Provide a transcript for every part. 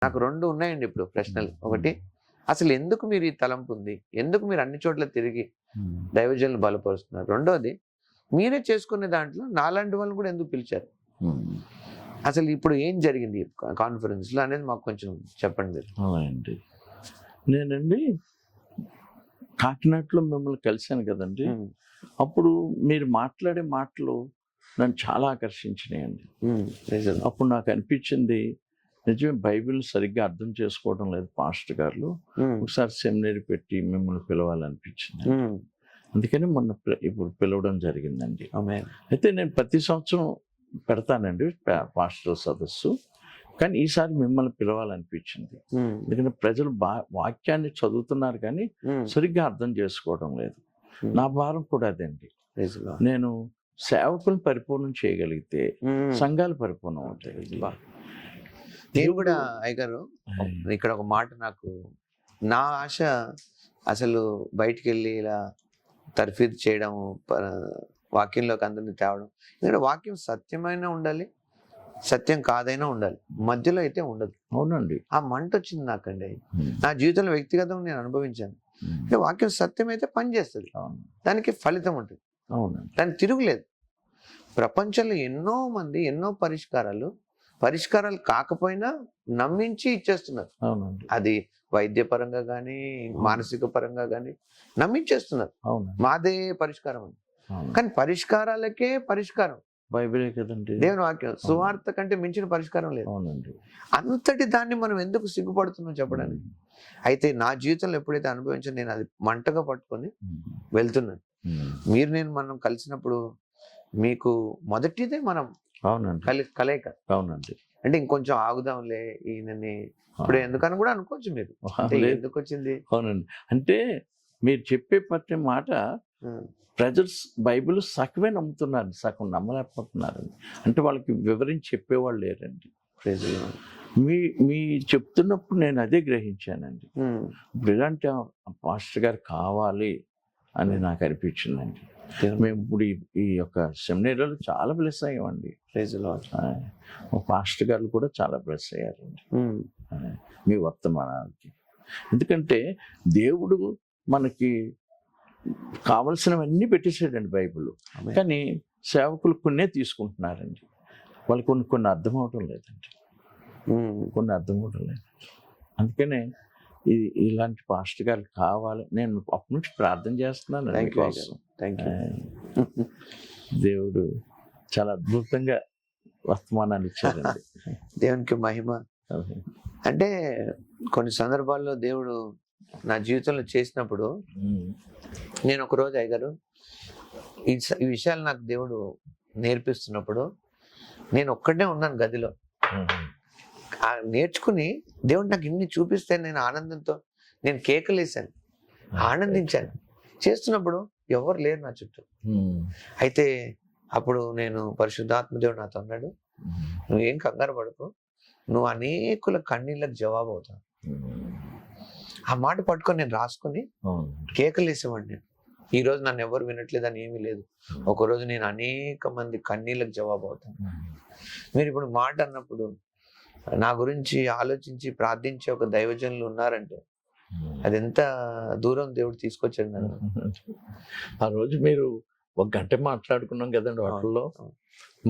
నాకు 2 ఉన్నాయండి ఇప్పుడు ప్రశ్నలు. ఒకటి, అసలు ఎందుకు మీరు ఈ తలంపు ఉంది? ఎందుకు మీరు అన్ని చోట్ల తిరిగి దైవజనులు బలపరుస్తున్నారు? రెండోది, మీరే చేసుకునే దాంట్లో నాలాంటి వాళ్ళని కూడా ఎందుకు పిలిచారు? అసలు ఇప్పుడు ఏం జరిగింది కాన్ఫరెన్స్లో అనేది మాకు కొంచెం చెప్పండి మీరు. అండి, నేనండి కాకినాడలో మిమ్మల్ని కలిశాను కదండి. అప్పుడు మీరు మాట్లాడే మాటలు నన్ను చాలా ఆకర్షించినాయండి. అప్పుడు నాకు అనిపించింది, నిజమే బైబిల్ సరిగ్గా అర్థం చేసుకోవడం లేదు పాస్టర్ గారు. ఒకసారి సెమినరీ పెట్టి మిమ్మల్ని పిలవాలనిపించింది. అందుకని మొన్న ఇప్పుడు పిలవడం జరిగిందండి. అయితే నేను ప్రతి సంవత్సరం పెడతానండి పాస్టర్ సదస్సు, కానీ ఈసారి మిమ్మల్ని పిలవాలనిపించింది. ఎందుకంటే ప్రజలు వాక్యాన్ని చదువుతున్నారు కానీ సరిగ్గా అర్థం చేసుకోవడం లేదు. నా భారం కూడా అదండి. నేను సేవకులను పరిపూర్ణం చేయగలిగితే సంఘాలు పరిపూర్ణం అవుతాయి. నేను కూడా అయ్యగారు ఇక్కడ ఒక మాట, నాకు నా ఆశ అసలు బయటికి వెళ్ళి ఇలా తర్ఫీదు చేయడం, వాక్యంలోకి అందరినీ తేవడం. ఎందుకంటే వాక్యం సత్యమైనా ఉండాలి, సత్యం కాదైనా ఉండాలి, మధ్యలో అయితే ఉండదు. అవునండి, ఆ మంట వచ్చింది నాకండి. నా జీవితంలో వ్యక్తిగతంగా నేను అనుభవించాను. అంటే వాక్యం సత్యం అయితే పనిచేస్తుంది, దానికి ఫలితం ఉంటుంది, దానికి తిరుగులేదు. ప్రపంచంలో ఎన్నో మంది ఎన్నో పరిష్కారాలు కాకపోయినా నమ్మించి ఇచ్చేస్తున్నారు. అది వైద్యపరంగా కానీ మానసిక పరంగా కానీ నమ్మించేస్తున్నారు, మాదే పరిష్కారం అని. కానీ పరిష్కారాలకే పరిష్కారం బైబిలే కదండి, దేవుని వాక్యం. సువార్త కంటే మించిన పరిష్కారం లేదు. అంతటి దాన్ని మనం ఎందుకు సిగ్గుపడుతున్నాం చెప్పడానికి? అయితే నా జీవితంలో ఎప్పుడైతే అనుభవించాను, నేను అది మంటగా పట్టుకొని వెళ్తున్నాను. మనం కలిసినప్పుడు మీకు మొదటిదే మనం కలయిక. అవునండి, అంటే ఇంకొంచెం ఆగుదాంలే ఈయనని ఇప్పుడు ఎందుకని కూడా అనుకోవచ్చు మీరు. ఎందుకు వచ్చింది? అవునండి, అంటే మీరు చెప్పే ప్రతి మాట ప్రజలు బైబిల్ సగమే నమ్ముతున్నారు, సగం నమ్మలేకపోతున్నారండి. అంటే వాళ్ళకి వివరించి చెప్పేవాళ్ళు లేరండి. మీ చెప్తున్నప్పుడు నేను అదే గ్రహించానండి. ఇప్పుడు ఇలాంటి పాస్టర్ గారు కావాలి అని నాకు అనిపించిందండి. మేము ఇప్పుడు ఈ యొక్క సెమినారీలో చాలా బ్లెస్ అయ్యామండి. పాస్టర్ గారు కూడా చాలా బ్లెస్ అయ్యారండి మీ వర్తమానానికి. ఎందుకంటే దేవుడు మనకి కావలసినవన్నీ పెట్టేసాడండి బైబిల్లో, కానీ సేవకులు కొన్నే తీసుకుంటున్నారండి. వాళ్ళకి కొన్ని అర్థం అవటం లేదండి, అందుకనే ఇలాంటి పాస్టర్ గారు కావాలి. నేను అప్పటి నుంచి ప్రార్థన చేస్తున్నాను కోసం. దేవుడు చాలా అద్భుతంగా వర్తమానాలు ఇచ్చారండి. దేవునికి మహిమ. అంటే కొన్ని సందర్భాల్లో దేవుడు నా జీవితంలో చేసినప్పుడు, నేను ఒకరోజు అయ్యగారు ఈ విషయాలు నాకు దేవుడు నేర్పిస్తున్నప్పుడు నేను ఒక్కడే ఉన్నాను గదిలో. నేర్చుకుని దేవుడు నాకు ఇన్ని చూపిస్తే నేను ఆనందంతో నేను కేకలేసాను, ఆనందించాను. చేస్తున్నప్పుడు ఎవరు లేరు నా చుట్టూ. అయితే అప్పుడు నేను పరిశుద్ధాత్మ దేవుడు నాతో అన్నాడు, నువ్వేం కంగారు పడకు, నువ్వు అనేకుల కన్నీళ్ళకి జవాబు అవుతావు. ఆ మాట పట్టుకొని నేను రాసుకొని కేకలేసేవాడిని. నేను ఈరోజు నన్ను ఎవరు వినట్లేదని ఏమీ లేదు. ఒకరోజు నేను అనేక మంది కన్నీళ్ళకి జవాబు అవుతాను. మీరు ఇప్పుడు మాట అన్నప్పుడు నా గురించి ఆలోచించి ప్రార్థించే ఒక దైవజనులు ఉన్నారంటే అది ఎంత దూరం దేవుడు తీసుకొచ్చాడు నన్ను. ఆ రోజు మీరు 1 గంట మాట్లాడుకున్నాం కదండి వాటిల్లో.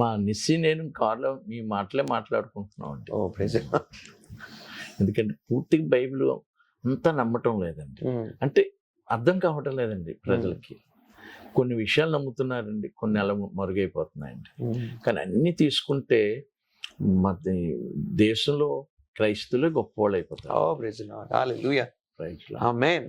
మా నిస్సి నేను కారులో మీ మాటలే మాట్లాడుకుంటున్నాం అండి. ఎందుకంటే పూర్తిగా బైబిల్ అంతా నమ్మటం లేదండి, అంటే అర్థం కావటం లేదండి ప్రజలకి. కొన్ని విషయాలు నమ్ముతున్నారండి, కొన్ని అలా మరుగైపోతున్నాయండి. కానీ అన్ని తీసుకుంటే మన దేశంలో క్రైస్తవులే గొప్పవాళ్ళు అయిపోతారు. ఆమేన్.